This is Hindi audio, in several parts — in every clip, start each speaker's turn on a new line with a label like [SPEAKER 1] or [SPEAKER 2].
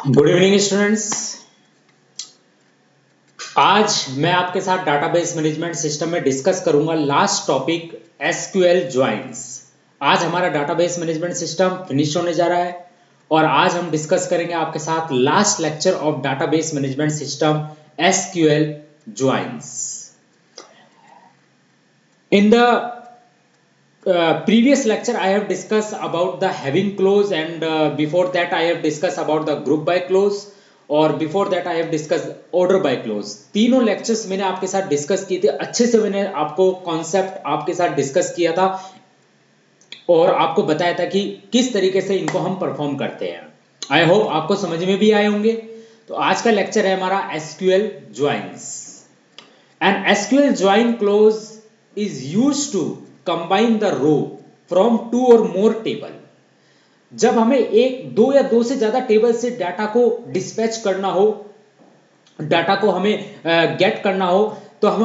[SPEAKER 1] Good evening students. आज मैं आपके साथ डाटाबेस मैनेजमेंट सिस्टम में डिस्कस करूंगा लास्ट टॉपिक एसक्यूएल ज्वाइंस। आज हमारा डाटाबेस मैनेजमेंट सिस्टम फिनिश होने जा रहा है और आज हम डिस्कस करेंगे आपके साथ last lecture of database management system SQL joins. In the previous lecture I have discussed about the having clause and before that I have discussed about the group by clause और before that I have discussed order by clause। तीनों lectures मैंने आपके साथ डिस्कस किए थे, अच्छे से मैंने आपको कॉन्सेप्ट आपके साथ डिस्कस किया था और आपको बताया था कि किस तरीके से इनको हम परफॉर्म करते हैं। आई होप आपको समझ में भी आए होंगे। तो आज का लेक्चर है हमारा SQL joins. An SQL join clause is used to combine the row from two और मोर टेबल। जब हमें एक दो या दो से ज्यादा टेबल से डाटा को डिस्पैच करना हो, डाटा को हमें गेट करना हो, तो हम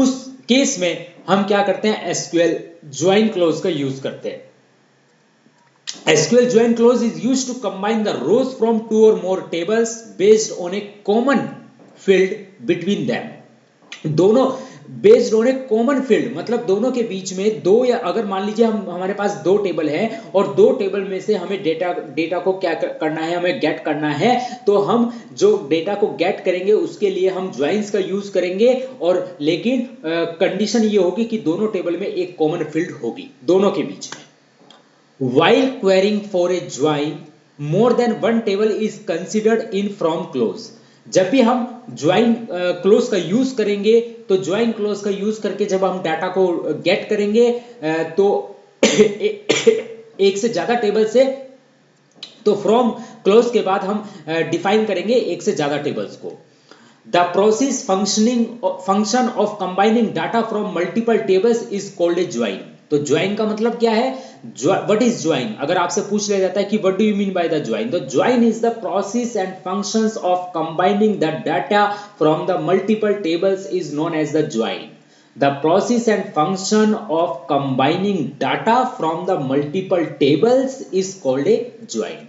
[SPEAKER 1] उस केस में हम क्या करते हैं, एसक्यूएल ज्वाइन क्लोज का यूज करते हैं। SQL join clause is used to combine the rows from two और more tables based on a common field between them. दोनों based on a common field, मतलब दोनों के बीच में दो, या अगर मान लीजिए हमारे पास दो टेबल है और दो टेबल में से हमें डेटा को क्या करना है, हमें गेट करना है, तो हम जो डेटा को गेट करेंगे उसके लिए हम ज्वाइंस का यूज करेंगे। और लेकिन कंडीशन ये होगी कि दोनों टेबल में एक कॉमन फील्ड होगी दोनों के बीच में। While quarrying for a join more than one table is considered in from close. जब भी हम ज्वाइन क्लोज का यूज करेंगे तो ज्वाइन क्लोज का यूज करके जब हम डाटा को गेट करेंगे तो एक से ज्यादा टेबल से, तो फ्रॉम क्लोज के बाद हम डिफाइन करेंगे एक से ज्यादा टेबल्स को। The process function of combining data from multiple tables is called a join. तो ज्वाइन का मतलब क्या है, व्हाट इज ज्वाइन? अगर आपसे पूछ लिया जाता है कि what do you mean by the join, तो join is the process and functions of combining the data from the multiple tables is known as the join. The process and function of combining data from the multiple tables is called a join.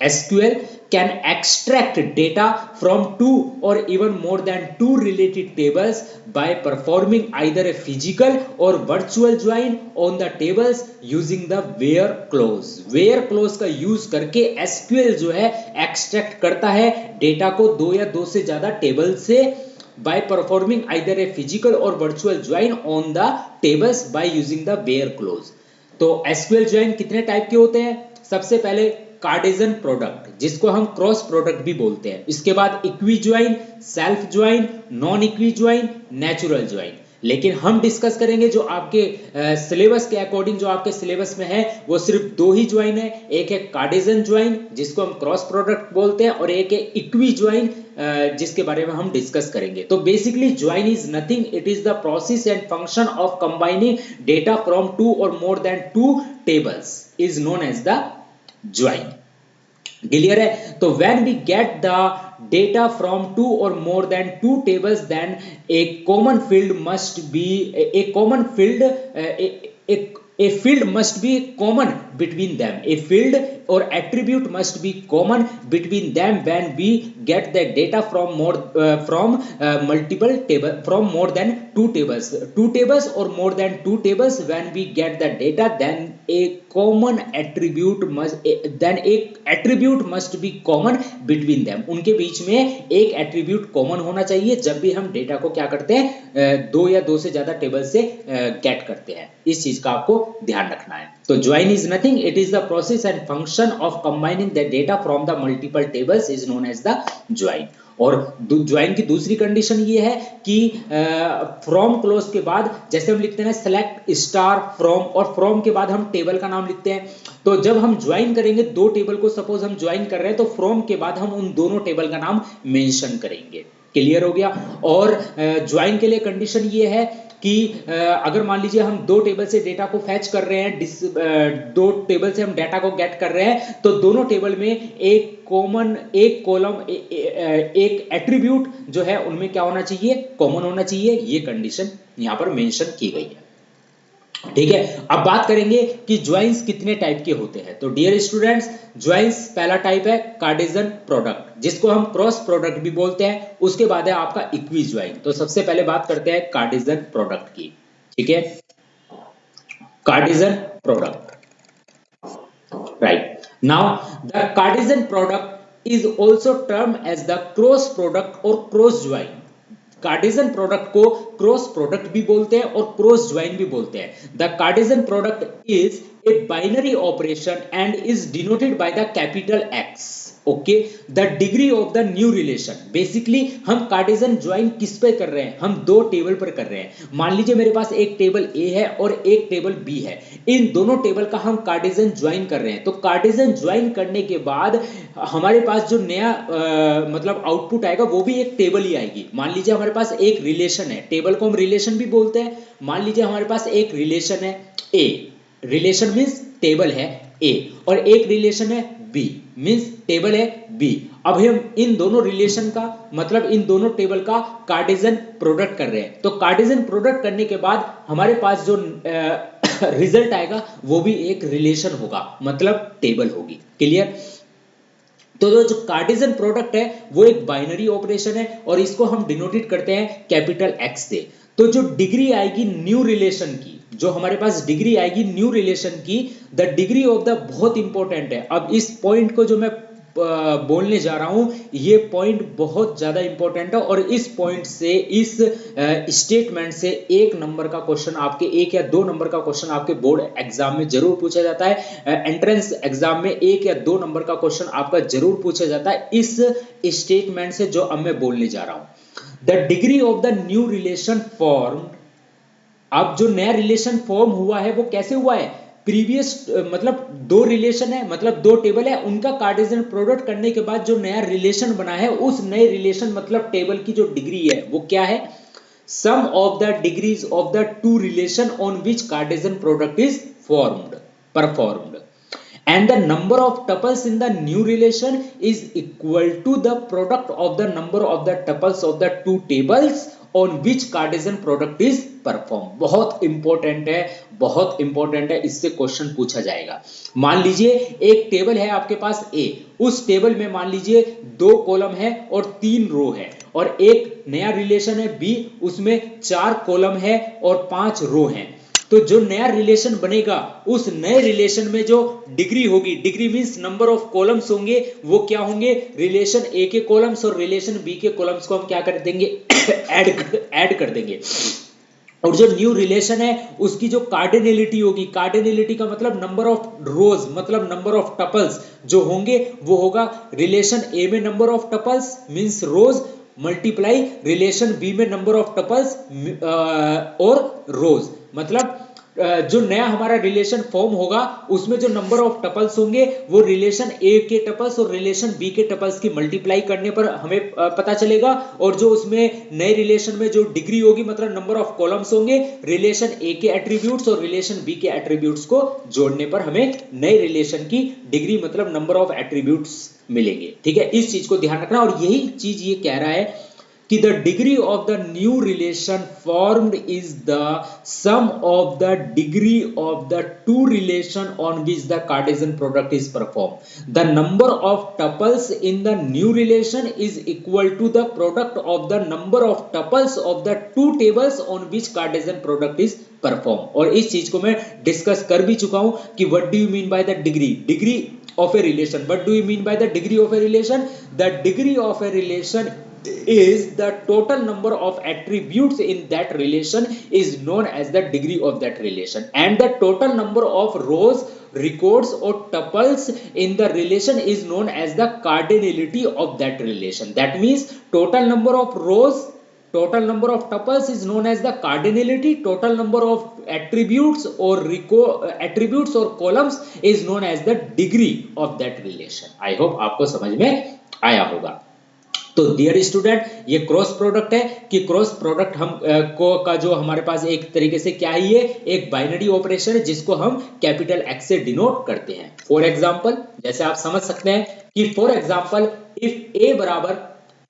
[SPEAKER 1] SQL can extract data from two or even more than two related tables by performing either a physical or virtual join on the tables using the where clause। where clause का यूज करके SQL जो है एक्सट्रैक्ट करता है डेटा को दो या दो से ज्यादा टेबल से by performing either a physical or virtual join on the tables by using the where clause। तो SQL join कितने टाइप के होते हैं? सबसे पहले कार्टेशियन प्रोडक्ट, जिसको हम क्रॉस प्रोडक्ट भी बोलते हैं। इसके बाद equi join, self join, non equi join, natural join. लेकिन हम डिस्कस करेंगे जो आपके सिलेबस के अकॉर्डिंग, जो आपके सिलेबस में है वो सिर्फ दो ही ज्वाइन है। एक है कार्टेशियन ज्वाइन जिसको हम क्रॉस प्रोडक्ट बोलते हैं, और एक है इक्वी ज्वाइन जिसके बारे में हम डिस्कस करेंगे। तो basically join is nothing, it is the process and function of combining data from two और more than two tables is known as the join. Clear है? तो when we get the data from two or more than two tables, then a common field must be a common field a field must be common between them। a field or attribute must be common between them when we get the data from multiple table from more than two tables or more than two tables। when we get the data, then a common attribute must be common between them। उनके बीच में एक एट्रीब्यूट कॉमन होना चाहिए जब भी हम डेटा को क्या करते हैं, दो या दो से ज्यादा टेबल से गेट करते हैं। इस चीज का आपको ध्यान रखना है। तो join is nothing, it is the process and function of combining the data from the multiple tables is known as the join. और ज्वाइन की दूसरी कंडीशन ये है कि फ्रॉम क्लोज के बाद जैसे हम लिखते हैं सेलेक्ट स्टार फ्रॉम, और फ्रॉम के बाद हम टेबल का नाम लिखते हैं। तो जब हम ज्वाइन करेंगे दो टेबल को, सपोज हम ज्वाइन कर रहे हैं, तो फ्रॉम के बाद हम उन दोनों टेबल का नाम मेंशन करेंगे। क्लियर हो गया? और ज्वाइन के लिए कंडीशन ये है कि अगर मान लीजिए हम दो टेबल से डेटा को फैच कर रहे हैं, दो टेबल से हम डेटा को गेट कर रहे हैं, तो दोनों टेबल में एक कॉमन, एक कॉलम, एक एट्रीब्यूट जो है उनमें क्या होना चाहिए, कॉमन होना चाहिए। ये कंडीशन यहां पर मेंशन की गई है। ठीक है। अब बात करेंगे कि ज्वाइंस कितने टाइप के होते हैं। तो डियर स्टूडेंट्स, ज्वाइंस पहला टाइप है कार्टेशियन प्रोडक्ट, जिसको हम क्रॉस प्रोडक्ट भी बोलते हैं। उसके बाद है आपका इक्वी ज्वाइन। तो सबसे पहले बात करते हैं कार्टेशियन प्रोडक्ट की। ठीक है, Cartesian product, right. Now the Cartesian product is also term as the cross product और क्रॉस ज्वाइन। कार्टेशियन प्रोडक्ट को क्रॉस प्रोडक्ट भी बोलते हैं और क्रॉस ज्वाइन भी बोलते हैं। The Cartesian product is a binary operation and is denoted by the capital X. Okay, the degree of the new relation. Basically हम कार्टेशियन ज्वाइन किस पे कर रहे हैं, हम दो टेबल पर कर रहे हैं। मान लीजिए मेरे पास एक टेबल ए है और एक टेबल बी है, इन दोनों टेबल का हम कार्टेशियन ज्वाइन कर रहे हैं। तो कार्टेशियन ज्वाइन करने के बाद हमारे पास जो नया मतलब आउटपुट आएगा वो भी एक टेबल ही आएगी। मान लीजिए हमारे पास एक रिलेशन है, टेबल को हम रिलेशन भी बोलते हैं। मान लीजिए हमारे पास एक रिलेशन है ए, रिलेशन मींस टेबल है ए, और एक रिलेशन है बी मींस टेबल है बी। अब हम इन दोनों रिलेशन का मतलब इन दोनों टेबल का कार्टेशियन प्रोडक्ट कर रहे हैं। तो कार्टेशियन प्रोडक्ट करने के बाद हमारे पास जो रिजल्ट आएगा वो भी एक रिलेशन होगा, मतलब टेबल होगी। क्लियर? तो जो कार्टेशियन प्रोडक्ट है वो एक बाइनरी ऑपरेशन है और इसको हम डिनोटेड करते हैं कैपिटल एक्स से। तो जो डिग्री आएगी न्यू रिलेशन की, जो हमारे पास डिग्री आएगी न्यू रिलेशन की, द डिग्री ऑफ द, बहुत इंपॉर्टेंट है। अब इस पॉइंट को जो मैं बोलने जा रहा हूं, ये पॉइंट बहुत ज्यादा इंपॉर्टेंट है और इस पॉइंट से, इस स्टेटमेंट से एक नंबर का क्वेश्चन आपके, एक या दो नंबर का क्वेश्चन आपके बोर्ड एग्जाम में जरूर पूछा जाता है। एंट्रेंस एग्जाम में एक या दो नंबर का क्वेश्चन आपका जरूर पूछा जाता है इस स्टेटमेंट से जो अब मैं बोलने जा रहा हूं। The degree of the new relation form. अब जो नया रिलेशन फॉर्म हुआ है वो कैसे हुआ है? प्रीवियस मतलब दो रिलेशन है, मतलब दो टेबल है, उनका कार्टेशियन प्रोडक्ट करने के बाद जो नया रिलेशन बना है, उस नए रिलेशन मतलब टेबल की जो डिग्री है वो क्या है? Sum of the degrees of the two relation on which Cartesian product is formed, performed, and the number of tuples in the new relation is equal to the product of the number of the tuples of the two tables on which Cartesian product is performed। बहुत इंपॉर्टेंट है, बहुत इंपॉर्टेंट है, इससे क्वेश्चन पूछा जाएगा। मान लीजिए एक टेबल है आपके पास ए, उस टेबल में मान लीजिए दो कॉलम है और तीन रो है, और एक नया रिलेशन है बी, उसमें चार कॉलम है और पांच रो हैं। तो जो नया रिलेशन बनेगा, उस नए रिलेशन में जो डिग्री होगी, degree means number of columns होंगे, वो क्या होंगे? रिलेशन ए के कॉलम्स और रिलेशन बी के कॉलम्स को हम क्या कर देंगे? ऐड कर देंगे। और जो न्यू रिलेशन है उसकी जो कार्डिनलिटी होगी, कार्डिनलिटी का मतलब नंबर ऑफ रोज, मतलब नंबर ऑफ टपल्स जो होंगे वो होगा रिलेशन ए में number of tuples means rows multiply relation B में नंबर ऑफ टपल्स और रोज, मतलब जो नया हमारा रिलेशन फॉर्म होगा उसमें जो नंबर ऑफ टपल्स होंगे वो रिलेशन ए के टपल्स और रिलेशन बी के टपल्स की मल्टीप्लाई करने पर हमें पता चलेगा। और जो उसमें नए रिलेशन में जो डिग्री होगी मतलब नंबर ऑफ कॉलम्स होंगे, रिलेशन ए के एट्रीब्यूट्स और रिलेशन बी के एट्रीब्यूट्स को जोड़ने पर हमें नए रिलेशन की डिग्री मतलब नंबर ऑफ एट्रीब्यूट्स मिलेंगे। ठीक है, इस चीज को ध्यान रखना। और यही चीज ये कह रहा है कि the degree of the new relation formed is the sum of the degree of the two relation on which the Cartesian product is performed. The number of tuples in the new relation is equal to the product of the number of tuples of the two tables on which Cartesian product is performed. और इस चीज को मैं डिस्कस कर भी चुका हूं कि what do you mean by the degree? Degree of a relation. What do you mean by the degree of a relation? The degree of a relation is the total number of attributes in that relation is known as the degree of that relation, and the total number of rows, records or tuples in the relation is known as the cardinality of that relation. That means total number of rows, total number of tuples is known as the cardinality, total number of attributes or attributes or columns is known as the degree of that relation. I hope आपको समझ में आया होगा। तो डियर स्टूडेंट, ये क्रॉस प्रोडक्ट है कि क्रॉस प्रोडक्ट हम को का जो हमारे पास एक तरीके से क्या है, ये एक बाइनरी ऑपरेशन है जिसको हम कैपिटल एक्स से डिनोट करते हैं। फॉर एग्जांपल, जैसे आप समझ सकते हैं कि फॉर एग्जांपल इफ ए बराबर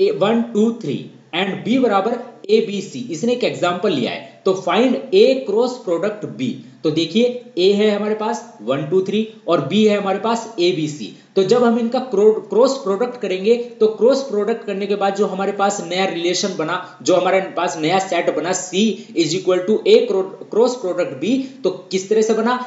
[SPEAKER 1] 1 2 3 एंड बी बराबर ए बी सी, इसने एक एग्जांपल लिया है, तो फाइंड ए क्रॉस प्रोडक्ट बी। तो देखिए ए है हमारे पास 1 2 3 और बी है हमारे पास ए बी सी। तो जब हम इनका क्रॉस प्रोडक्ट करेंगे तो क्रॉस प्रोडक्ट करने के बाद जो हमारे पास नया रिलेशन बना, जो हमारे पास नया सेट बना C is equal to A cross product B, तो किस तरह से बना,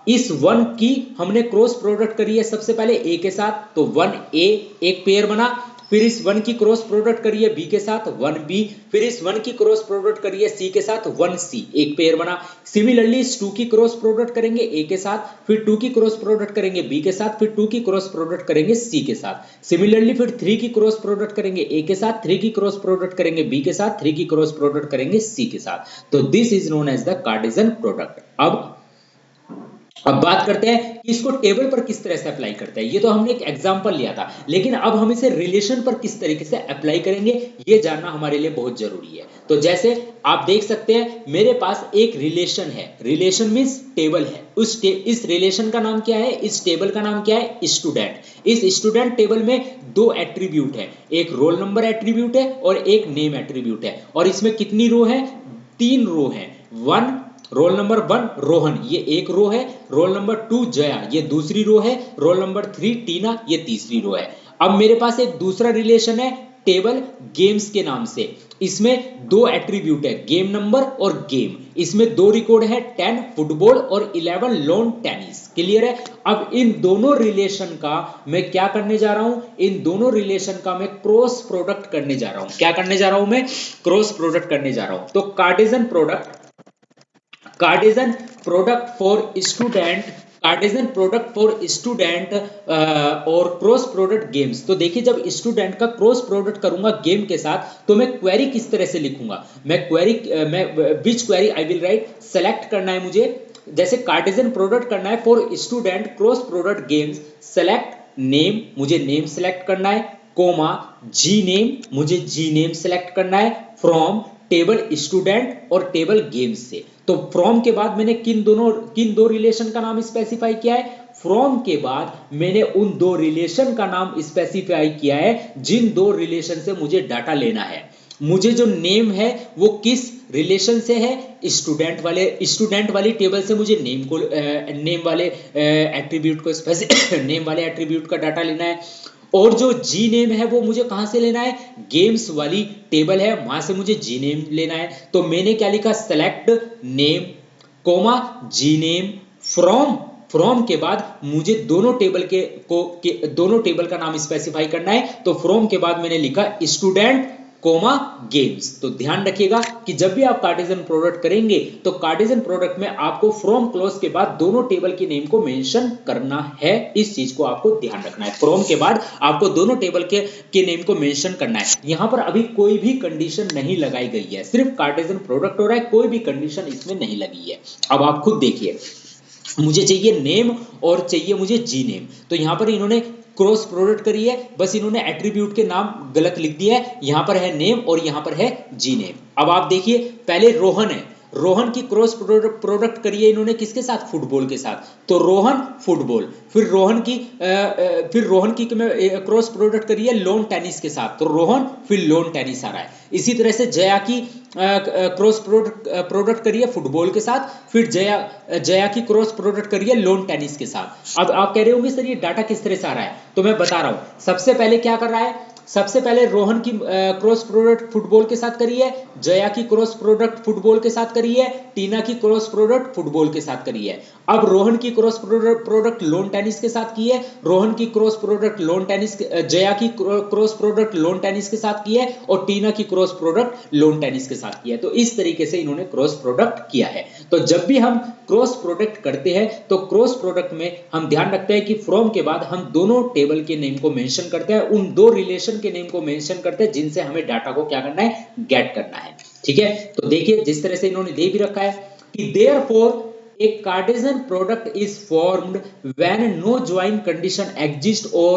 [SPEAKER 1] इस 1 की हमने क्रॉस प्रोडक्ट करी है सबसे पहले A के साथ, तो 1A एक पेयर बना, फिर इस 1 की क्रॉस प्रोडक्ट करिए B के साथ 1B, फिर इस 1 की क्रॉस प्रोडक्ट करिए C के साथ 1C एक पेयर बना। सिमिलरली इस 2 की क्रॉस प्रोडक्ट करेंगे A के साथ, फिर 2 की क्रॉस प्रोडक्ट करेंगे B के साथ, फिर 2 की क्रॉस प्रोडक्ट करेंगे C के साथ। सिमिलरली फिर 3 की क्रॉस प्रोडक्ट करेंगे A के साथ, 3 की क्रॉस प्रोडक्ट करेंगे B के साथ, 3 की क्रॉस प्रोडक्ट करेंगे C के साथ। तो this is known as the Cartesian product. अब बात करते हैं कि इसको टेबल पर किस तरह से अप्लाई करते हैं। ये तो हमने एक एग्जांपल लिया था, लेकिन अब हम इसे रिलेशन पर किस तरीके से अप्लाई करेंगे ये जानना हमारे लिए बहुत जरूरी है। तो जैसे आप देख सकते हैं मेरे पास एक रिलेशन है, रिलेशन मींस टेबल है, इस रिलेशन का नाम क्या है, इस टेबल का नाम क्या है, स्टूडेंट। इस स्टूडेंट टेबल में 2 एट्रीब्यूट है, एक रोल नंबर एट्रीब्यूट है और एक नेम एट्रीब्यूट है, और इसमें कितनी रो है, 3 रो है। रोल नंबर 1 रोहन, ये एक रो है, रोल नंबर 2 जया, ये दूसरी रो है, रोल नंबर 3 टीना, ये तीसरी रो है। अब मेरे पास एक दूसरा रिलेशन है टेबल गेम्स के नाम से, इसमें 2 एट्रीब्यूट है, गेम नंबर और गेम। इसमें 2 रिकॉर्ड है, 10 फुटबॉल और 11 लॉन टेनिस। क्लियर है। अब इन दोनों रिलेशन का मैं क्या करने जा रहा हूं, इन दोनों रिलेशन का मैं क्रॉस प्रोडक्ट करने जा रहा हूं। क्या करने जा रहा हूं मैं, क्रॉस प्रोडक्ट करने जा रहा हूं। तो Cartesian product for student, Cartesian product for student और क्रॉस प्रोडक्ट गेम्स। तो देखिए जब स्टूडेंट का क्रॉस प्रोडक्ट करूंगा गेम के साथ तो मैं क्वेरी किस तरह से लिखूंगा, मैं which query I will write, select करना है मुझे, जैसे कार्टेशियन प्रोडक्ट करना है for student cross product games, select name, मुझे नेम सेलेक्ट करना है, कोमा जी नेम, मुझे जी नेम सेलेक्ट करना है, फ्रॉम टेबल स्टूडेंट और टेबल गेम्स से। तो फ्रॉम के बाद मैंने किन दो रिलेशन का नाम स्पेसिफाई किया है, फ्रॉम के बाद मैंने उन 2 रिलेशन का नाम स्पेसिफाई किया है जिन 2 रिलेशन से मुझे डाटा लेना है। मुझे जो नेम है वो किस रिलेशन से है, स्टूडेंट वाली टेबल से मुझे नेम वाले एट्रीब्यूट को नेम वाले एट्रीब्यूट का डाटा लेना है, और जो जी नेम है वो मुझे कहां से लेना है, गेम्स वाली टेबल है वहां से मुझे जी नेम लेना है। तो मैंने क्या लिखा, select name comma G name from के बाद मुझे दोनों टेबल का नाम स्पेसिफाई करना है। तो फ्रॉम के बाद मैंने लिखा स्टूडेंट कोमा गेम्स। तो ध्यान रखिएगा कि जब भी आप कार्टेशियन प्रोडक्ट करेंगे तो कार्टेशियन प्रोडक्ट में आपको फ्रॉम क्लॉज के बाद दोनों टेबल के नेम को मेंशन करना है, इस चीज को आपको ध्यान रखना है। फ्रॉम के बाद आपको दोनों टेबल के नेम को मेंशन करना है। यहां पर अभी कोई भी कंडीशन नहीं लगाई गई है, सिर्फ कार्टेशियन प्रोडक्ट हो रहा है, कोई भी कंडीशन इसमें नहीं लगी है। अब आप खुद देखिए, मुझे चाहिए नेम और चाहिए मुझे जी नेम, तो यहां पर इन्होंने क्रॉस प्रोडक्ट करी है, बस इन्होंने एट्रीब्यूट के नाम गलत लिख दिया है, यहां पर है नेम और यहां पर है जी नेम। अब आप देखिए पहले रोहन है, रोहन की क्रॉस प्रोडक्ट करिए इन्होंने किसके साथ, फुटबॉल के साथ, तो रोहन फुटबॉल, फिर रोहन की क्रॉस प्रोडक्ट करिए लॉन टेनिस के साथ, तो रोहन फिर लॉन टेनिस आ रहा है। इसी तरह से जया की क्रॉस प्रोडक्ट करिए फुटबॉल के साथ, फिर जया की क्रॉस प्रोडक्ट करिए लॉन टेनिस के साथ। अब आप कह रहे होंगे सर ये डाटा किस तरह से आ रहा है, तो मैं बता रहा हूं। सबसे पहले क्या कर रहा है, सबसे पहले रोहन की क्रॉस प्रोडक्ट फुटबॉल के साथ करी है, जया की क्रॉस प्रोडक्ट फुटबॉल के साथ करी है, टीना की क्रॉस प्रोडक्ट फुटबॉल के साथ करी है। अब रोहन की क्रॉस प्रोडक्ट लॉन टेनिस के साथ की है, रोहन की cross product lawn tennis, Jaya की क्रॉस प्रोडक्ट लॉन टेनिस के साथ की है, और टीना की क्रॉस प्रोडक्ट लॉन टेनिस के साथ की है। तो इस तरीके से इन्होंने क्रॉस प्रोडक्ट किया है। तो जब भी हम क्रॉस प्रोडक्ट करते हैं तो क्रॉस प्रोडक्ट में हम ध्यान रखते हैं कि फ्रॉम के बाद हम दोनों टेबल के नेम को मेंशन करते हैं, उन 2 रिलेशन के नेम को मेंशन करते हैं जिनसे हमें डाटा को क्या करना है, गेट करना है। ठीक है, तो देखिए जिस तरह से इन्होंने दे भी रखा है कि therefore a Cartesian product is formed when no join condition exist or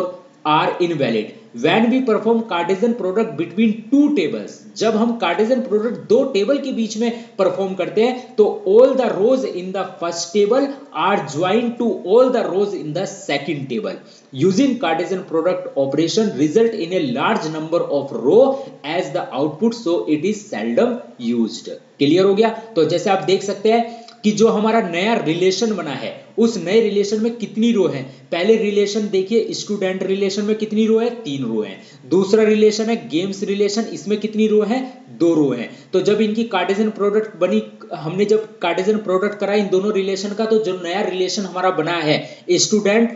[SPEAKER 1] are invalid। When we perform Cartesian product between two tables, जब हम कार्टेशियन प्रोडक्ट दो टेबल के बीच में परफॉर्म करते हैं तो all the rows in the first table are joined to all the rows in the second table using Cartesian product operation result in a large number of row as the output, so it is seldom used. Clear हो गया? तो जैसे आप देख सकते हैं कि जो हमारा नया रिलेशन बना है उस नए रिलेशन में कितनी रो है। पहले रिलेशन देखिए स्टूडेंट रिलेशन में कितनी रो है, 3 रो है। दूसरा रिलेशन है गेम्स रिलेशन, इसमें कितनी रो है, 2 रो है। तो जब इनकी कार्टेशियन प्रोडक्ट बनी, हमने जब कार्टेशियन प्रोडक्ट करा इन दोनों रिलेशन का, तो जो नया रिलेशन हमारा बना है स्टूडेंट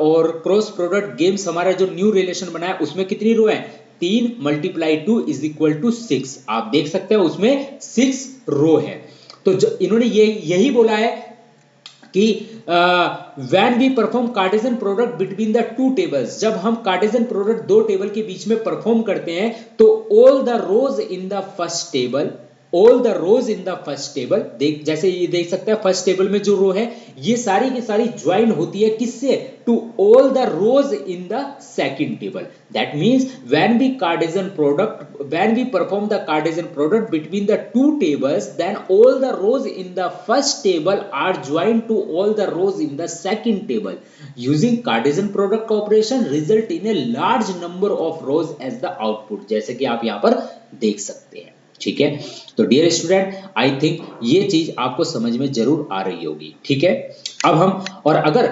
[SPEAKER 1] और क्रॉस प्रोडक्ट गेम्स, हमारा जो न्यू रिलेशन बना है उसमें कितनी रो है, 3 × 2 = 6। आप देख सकते हैं उसमें 6 रो है। तो इन्होंने यही बोला है कि when we perform Cartesian product between the two tables, जब हम कार्टेशियन प्रोडक्ट दो टेबल के बीच में परफॉर्म करते हैं तो all the rows in the first table, all the rows in the first table, जैसे ये देख सकते हैं फर्स्ट टेबल में जो रो है ये सारी की सारी ज्वाइन होती है किससे, to all the rows in the second table. That means when we perform the Cartesian product between the two tables, then all the rows in the first table are joined to all the rows in the second table using Cartesian product operation result in a large number of rows as the output, जैसे कि आप यहां पर देख सकते हैं। ठीक है, तो डियर स्टूडेंट आई थिंक ये चीज आपको समझ में जरूर आ रही होगी। ठीक है, अब हम, और अगर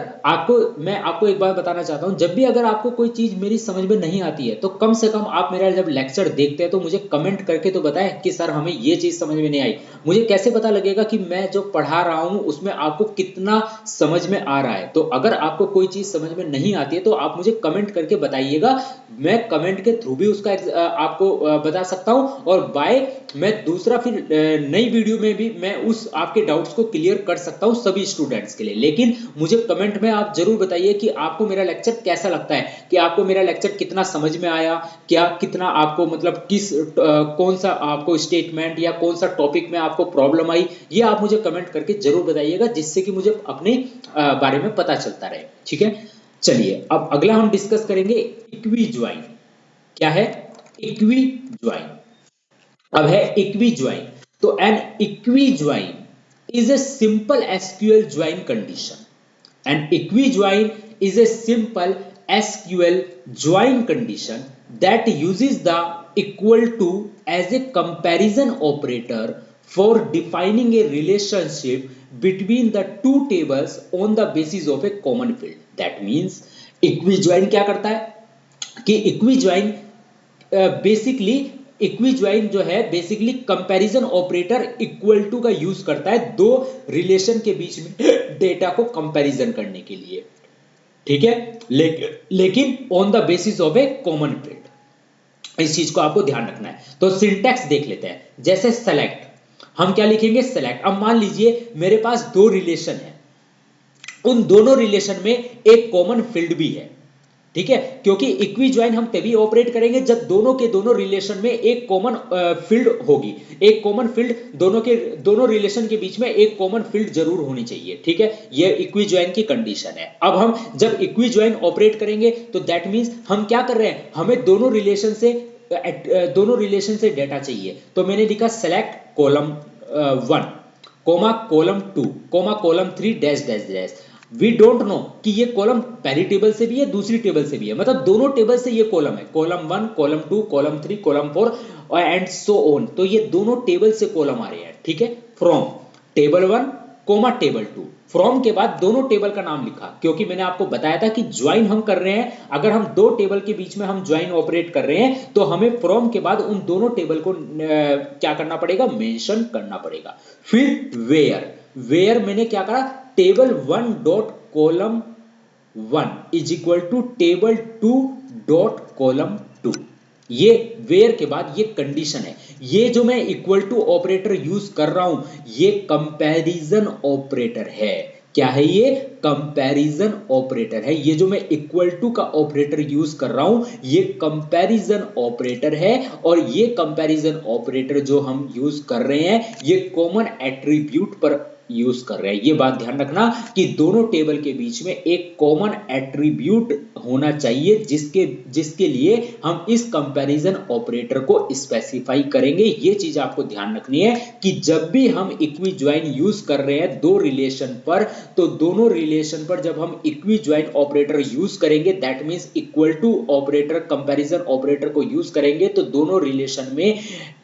[SPEAKER 1] मैं आपको एक बात बताना चाहता हूं, जब भी अगर आपको कोई चीज मेरी समझ में नहीं आती है तो कम से कम आप मेरा जब लेक्चर देखते हैं तो मुझे कमेंट करके तो बताएं कि सर हमें ये चीज समझ में नहीं आई। मुझे कैसे पता लगेगा कि मैं जो पढ़ा रहा हूं उसमें आपको कितना समझ में आ रहा है। तो अगर आपको कोई चीज समझ में नहीं आती है तो आप मुझे कमेंट करके बताइएगा, मैं कमेंट के थ्रू भी उसका आपको बता सकता हूं, और मैं दूसरा फिर नई वीडियो में भी मैं उस आपके डाउट्स को क्लियर कर सकता हूं सभी स्टूडेंट्स के लिए। लेकिन मुझे कमेंट में आप जरूर बताइए कि आपको मेरा लेक्चर कैसा लगता है, कि आपको मेरा लेक्चर कितना समझ में आया, क्या कितना आपको मतलब कौन सा आपको स्टेटमेंट या कौन सा टॉपिक में आपको प्रॉब्लम आई, ये आप मुझे कमेंट करके जरूर बताइएगा, जिससे कि मुझे अपने बारे में पता चलता रहे। ठीक है, चलिए अब अगला हम डिस्कस करेंगे इक्वी ज्वाइन। क्या है इक्वी ज्वाइन? अब है इक्वी ज्वाइन। तो an equi join is a simple SQL join condition. An equi-join is a simple SQL join condition that uses the equal to as a comparison operator for defining a relationship between the two tables on the basis of a common field. That means equi-join क्या करता है कि equi-join बेसिकली इक्वी ज्वाइन जो है basically comparison operator equal to का यूज करता है दो रिलेशन के बीच में डेटा को कंपैरिजन करने के लिए। ठीक है, लेकिन on the basis of A common field, इस चीज को आपको ध्यान रखना है। तो सिंटैक्स देख लेते हैं। जैसे सेलेक्ट, हम क्या लिखेंगे, सेलेक्ट। अब मान लीजिए मेरे पास दो रिलेशन है, उन दोनों रिलेशन में एक कॉमन फील्ड भी है। ठीक है, क्योंकि इक्वी ज्वाइन हम तभी ऑपरेट करेंगे जब दोनों के दोनों रिलेशन में एक कॉमन फील्ड होगी। एक कॉमन फील्ड, दोनों रिलेशन के बीच में एक कॉमन फील्ड जरूर होनी चाहिए। ठीक है, ये इक्वी ज्वाइन की कंडीशन है। अब हम जब इक्वी ज्वाइन ऑपरेट करेंगे तो दैट मींस हम क्या कर रहे हैं, हमें दोनों रिलेशन से डेटा चाहिए। तो मैंने लिखा select column 1 comma column 2 comma column 3 dash dash dash. We don't know कि ये कॉलम पहली टेबल से भी है दूसरी टेबल से भी है, मतलब दोनों टेबल से ये कॉलम है, column 1 column 2 column 3 column 4 and so on. तो ये दोनों टेबल से कॉलम आ रहे हैं। ठीक है, from table 1 comma table 2, from के बाद दोनों टेबल का नाम लिखा, क्योंकि मैंने आपको बताया था कि ज्वाइन हम कर रहे हैं, अगर हम दो टेबल के बीच में हम ज्वाइन ऑपरेट कर रहे हैं तो हमें फ्रॉम के बाद उन दोनों टेबल को क्या करना पड़ेगा, मेंशन करना पड़ेगा। फिर वेयर मैंने क्या करा, table 1 dot column 1 is equal to table 2 dot column 2। ये वेयर के बाद ये कंडीशन है। ये जो मैं इक्वल टू ऑपरेटर यूज कर रहा हूं ये कंपैरिजन ऑपरेटर है। क्या है ये, कंपैरिजन ऑपरेटर है। ये जो मैं इक्वल टू का ऑपरेटर यूज कर रहा हूं ये कंपैरिजन ऑपरेटर है, और ये कंपैरिजन ऑपरेटर जो हम यूज कर रहे हैं ये कॉमन एट्रीब्यूट पर यूज कर रहे हैं। ये बात ध्यान रखना कि दोनों टेबल के बीच में एक कॉमन एट्रीब्यूट होना चाहिए जिसके जिसके लिए हम इस कंपैरिजन ऑपरेटर को स्पेसिफाई करेंगे। ये चीज आपको ध्यान रखनी है कि जब भी हम इक्वी ज्वाइन यूज कर रहे हैं दो रिलेशन पर, तो दोनों रिलेशन पर जब हम इक्वी ज्वाइन ऑपरेटर यूज करेंगे, that means equal to operator, comparison operator को यूज करेंगे, तो दोनों रिलेशन में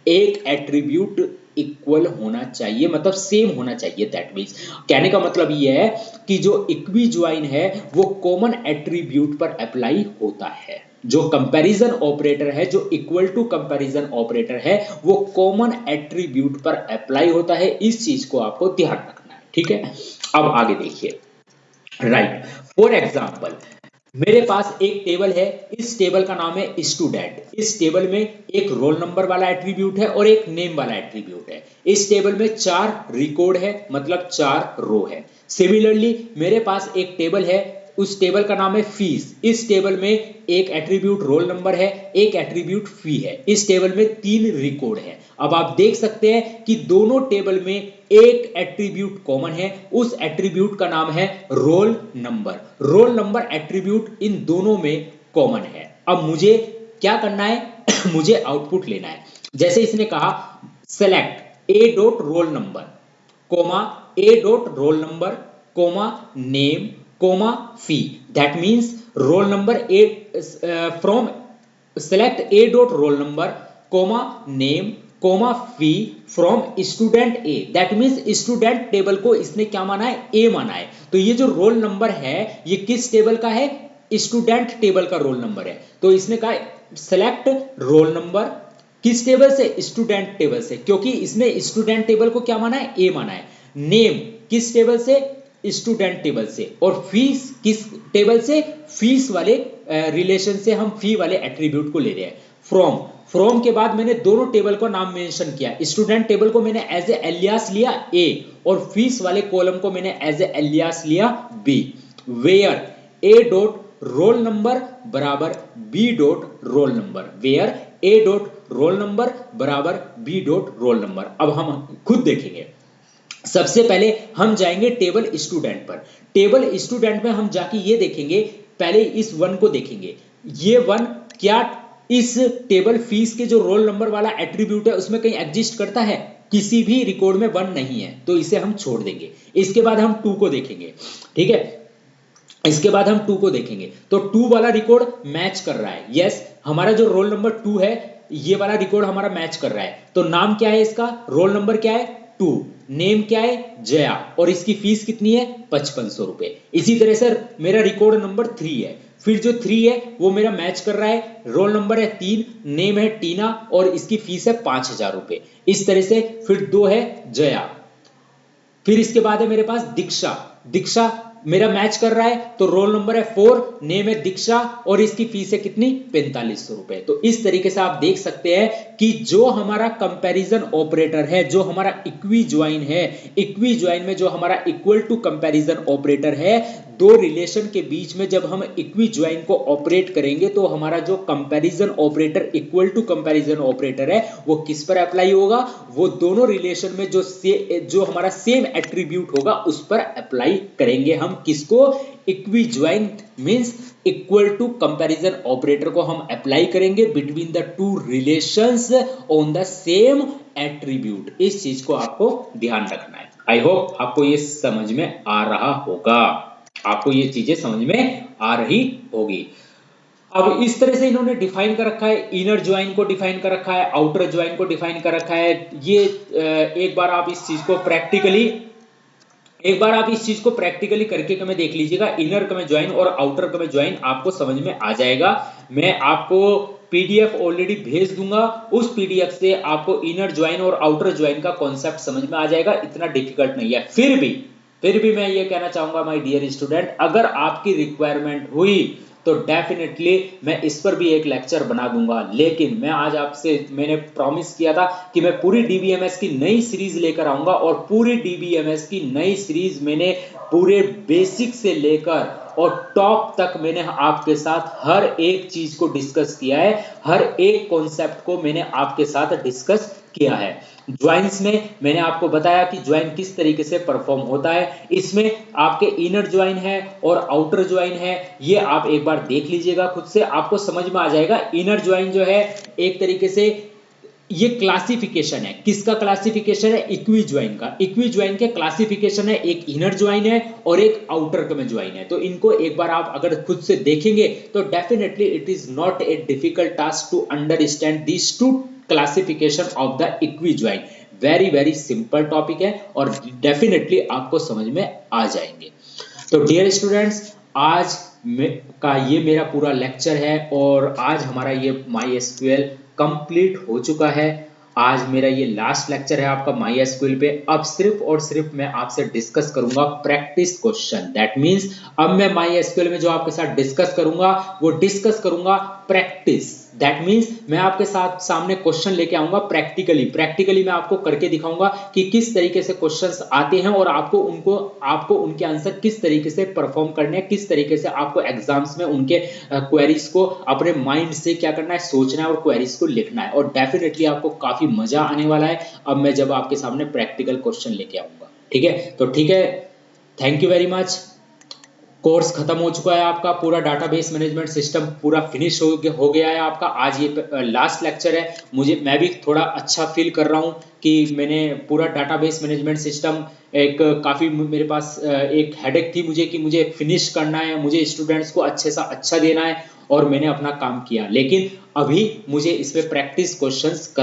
[SPEAKER 1] एक एट्रीब्यूट इक्वल होना चाहिए, मतलब सेम होना चाहिए। दैट मींस कहने का मतलब यह है कि जो इक्वी ज्वाइन है वो कॉमन एट्रीब्यूट पर अप्लाई होता है। जो कंपैरिजन ऑपरेटर है, जो इक्वल टू कंपैरिजन ऑपरेटर है, वो कॉमन एट्रीब्यूट पर अप्लाई होता है। इस चीज को आपको ध्यान रखना है, ठीक है। अब आगे देखिए, राइट, फॉर एग्जाम्पल मेरे पास एक टेबल है, इस टेबल का नाम है स्टूडेंट। इस टेबल में एक रोल नंबर वाला एट्रीब्यूट है और एक नेम वाला एट्रीब्यूट है। इस टेबल में 4 रिकॉर्ड है, मतलब 4 रो है। सिमिलरली मेरे पास एक टेबल है, उस टेबल का नाम है फीस। इस टेबल में एक एट्रीब्यूट रोल नंबर है, एक एट्रीब्यूट फी है। इस टेबल में 3 रिकॉर्ड है। अब आप देख सकते हैं कि दोनों टेबल में एक एट्रीब्यूट कॉमन है, उस एट्रीब्यूट का नाम है roll number. Roll number attribute इन दोनों में कॉमन है। अब मुझे क्या करना है मुझे आउटपुट लेना है। जैसे इसने कहा select A dot roll number comma A dot roll number comma name comma fee, that means roll number A from select A dot roll number comma name comma fee from student A. That means student table को इसने क्या माना है, ए माना है। तो ये जो रोल नंबर है ये किस टेबल का है, स्टूडेंट टेबल का रोल नंबर है। तो इसने कहा सेलेक्ट रोल नंबर, किस टेबल से, स्टूडेंट टेबल से, क्योंकि इसने स्टूडेंट टेबल को क्या माना है, ए माना है। नेम किस टेबल से, स्टूडेंट टेबल से। और फीस किस टेबल से, फीस वाले रिलेशन से हम फी वाले एट्रीब्यूट को ले रहे हैं। फ्रॉम के बाद मैंने दोनों टेबल का नाम मेंशन किया। स्टूडेंट टेबल को मैंने एज ए एलियास लिया ए, और फीस वाले कॉलम को मैंने एज ए एलियास लिया B. Where A dot roll number बराबर B dot roll number, where A dot roll number बराबर बी डॉट रोल नंबर। अब हम खुद देखेंगे। सबसे पहले हम जाएंगे टेबल स्टूडेंट पर। टेबल स्टूडेंट में हम जाके ये देखेंगे, पहले इस 1 को देखेंगे। ये 1 क्या इस टेबल फीस के जो रोल नंबर वाला एट्रीब्यूट है उसमें कहीं एग्जिस्ट करता है, किसी भी रिकॉर्ड में 1 नहीं है, तो इसे हम छोड़ देंगे। इसके बाद हम 2 को देखेंगे, ठीक है। इसके बाद हम 2 को देखेंगे तो 2 वाला रिकॉर्ड मैच कर रहा है। यस, हमारा जो रोल नंबर 2 है ये वाला रिकॉर्ड हमारा मैच कर रहा है। तो नाम क्या है इसका, रोल नंबर क्या है 2, नेम क्या है जया, और इसकी फीस कितनी है 5500 रुपए। इसी तरह से मेरा रिकॉर्ड नंबर 3 है, फिर जो 3 है वो मेरा मैच कर रहा है, रोल नंबर है 3, नेम है टीना और इसकी फीस है 5000 रुपए। इस तरह से फिर 2 है जया, फिर इसके बाद है मेरे पास दीक्षा। दीक्षा मेरा मैच कर रहा है, तो रोल नंबर है 4, नेम है दीक्षा और इसकी फीस है कितनी 4500 रुपए। तो इस तरीके से आप देख सकते हैं कि जो हमारा कंपैरिजन ऑपरेटर है, जो हमारा इक्वी ज्वाइन है, इक्वी ज्वाइन में जो हमारा इक्वल टू कंपैरिजन ऑपरेटर है, दो रिलेशन के बीच में जब हम इक्वी ज्वाइन को ऑपरेट करेंगे तो हमारा जो comparison operator equal to comparison operator है वो किस पर अप्लाई होगा, वो दोनों रिलेशन में जो हमारा सेम एट्रीब्यूट होगा उस पर अप्लाई करेंगे हम। किसको, equi join means equal to comparison operator को हम अप्लाई करेंगे between the two relations on the same attribute. इस चीज को आपको ध्यान रखना है। आई होप आपको ये समझ में आ रहा होगा, आपको ये चीजें समझ में आ रही होगी। अब इस तरह से इन्होंने डिफाइन कर रखा है, इनर ज्वाइन को डिफाइन कर रखा है, आउटर ज्वाइन को डिफाइन कर रखा है। ये एक बार आप इस चीज को प्रैक्टिकली करके कमें देख लीजिएगा। इनर कमें ज्वाइन और आउटर कमें ज्वाइन आपको समझ में आ जाएगा। मैं आपको पीडीएफ ऑलरेडी भेज दूंगा, उस पीडीएफ से आपको इनर ज्वाइन और आउटर ज्वाइन का कॉन्सेप्ट समझ में आ जाएगा, इतना डिफिकल्ट नहीं है। फिर भी मैं ये कहना चाहूंगा माय डियर स्टूडेंट, अगर आपकी रिक्वायरमेंट हुई तो डेफिनेटली मैं इस पर भी एक लेक्चर बना दूंगा। लेकिन मैं आज मैंने प्रॉमिस किया था कि मैं पूरी डीबीएमएस की नई सीरीज लेकर आऊंगा, और पूरी डीबीएमएस की नई सीरीज मैंने पूरे बेसिक से लेकर और टॉप तक मैंने आपके साथ हर एक चीज को डिस्कस किया है, हर एक कॉन्सेप्ट को मैंने आपके साथ डिस्कस किया है। ज्वाइंस में मैंने आपको बताया कि ज्वाइन किस तरीके से परफॉर्म होता है। इसमें आपके इनर ज्वाइन है और आउटर ज्वाइन है, ये आप एक बार देख लीजिएगा खुद से, आपको समझ में आ जाएगा। इनर ज्वाइन जो है एक तरीके से ये क्लासिफिकेशन है, किसका क्लासिफिकेशन है? इक्वी ज्वाइन का। इक्वी ज्वाइन के क्लासिफिकेशन है, एक इनर ज्वाइन है और एक आउटर में ज्वाइन है। तो इनको एक बार आप अगर खुद से देखेंगे तो definitely it is not a difficult task to understand this two classification of the equi join. Very very simple topic है और डेफिनेटली आपको समझ में आ जाएंगे। तो डियर स्टूडेंट्स, आज का ये मेरा पूरा लेक्चर है और आज हमारा ये MySQL कंप्लीट हो चुका है। आज मेरा ये लास्ट लेक्चर है आपका MySQL पे। अब सिर्फ और सिर्फ मैं आपसे डिस्कस करूंगा प्रैक्टिस क्वेश्चन। दैट मींस अब मैं MySQL में जो आपके साथ डिस्कस करूंगा वो डिस्कस करूंगा प्रैक्टिस। दैट मींस मैं आपके साथ सामने क्वेश्चन लेके आऊंगा प्रैक्टिकली मैं आपको करके दिखाऊंगा कि किस तरीके से क्वेश्चंस आते हैं और आपको उनके आंसर किस तरीके से परफॉर्म करने हैं, किस तरीके से आपको एग्जाम्स में उनके क्वेरीज को अपने माइंड से क्या करना है, सोचना है और क्वेरीज को लिखना है। और डेफिनेटली आपको काफी मजा आने वाला है अब मैं जब आपके सामने प्रैक्टिकल क्वेश्चन लेके आऊंगा। ठीक है, तो ठीक है, thank you very much. Course खत्म हो चुका है आपका, पूरा डाटाबेस मैनेजमेंट सिस्टम पूरा फिनिश हो गया है आपका। आज ये लास्ट लेक्चर है। मैं भी थोड़ा अच्छा फील कर रहा हूँ कि मैंने पूरा डाटाबेस मैनेजमेंट सिस्टम एक काफ़ी मेरे पास एक हेडेक थी मुझे कि मुझे फिनिश करना है, मुझे स्टूडेंट्स को अच्छे से अच्छा देना है और मैंने अपना काम किया। लेकिन अभी मुझे इस पे प्रैक्टिस क्वेश्चंस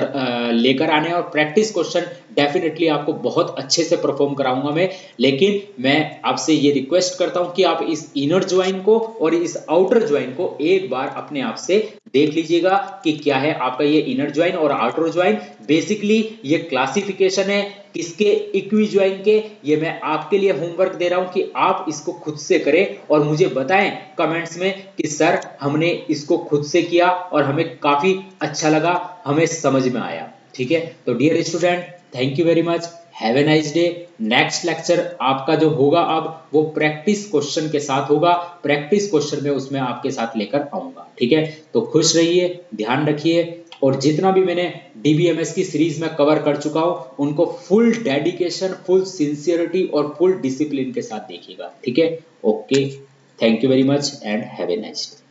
[SPEAKER 1] लेकर आने हैं और प्रैक्टिस क्वेश्चन डेफिनेटली आपको बहुत अच्छे से परफॉर्म कराऊंगा मैं। लेकिन मैं आपसे ये रिक्वेस्ट करता हूं कि आप इस इनर ज्वाइन को और इस आउटर ज्वाइन को एक बार अपने आप से देख लीजिएगा कि क्या है आपका ये इनर ज्वाइन और आउटर ज्वाइन। बेसिकली ये क्लासिफिकेशन है किसके? इक्वी ज्वाइन के। ये मैं आपके लिए होमवर्क दे रहा हूं कि आप इसको खुद से करें और मुझे बताएं कमेंट्स में कि सर हमने इसको खुद से किया और हमें काफी अच्छा लगा, हमें समझ में आया। ठीक है, तो dear student, thank you very much, have a nice day. Next lecture आपका जो होगा अब वो प्रैक्टिस क्वेश्चन के साथ होगा। प्रैक्टिस क्वेश्चन में उसमें आपके साथ लेकर आऊंगा। ठीक है, तो खुश रहिए, ध्यान रखिए और जितना भी मैंने DBMS की सीरीज में कवर कर चुका हूं उनको फुल डेडिकेशन, फुल सिंसियरिटी और फुल डिसिप्लिन के साथ देखिएगा। ठीक है, okay, thank you very much and have a nice day.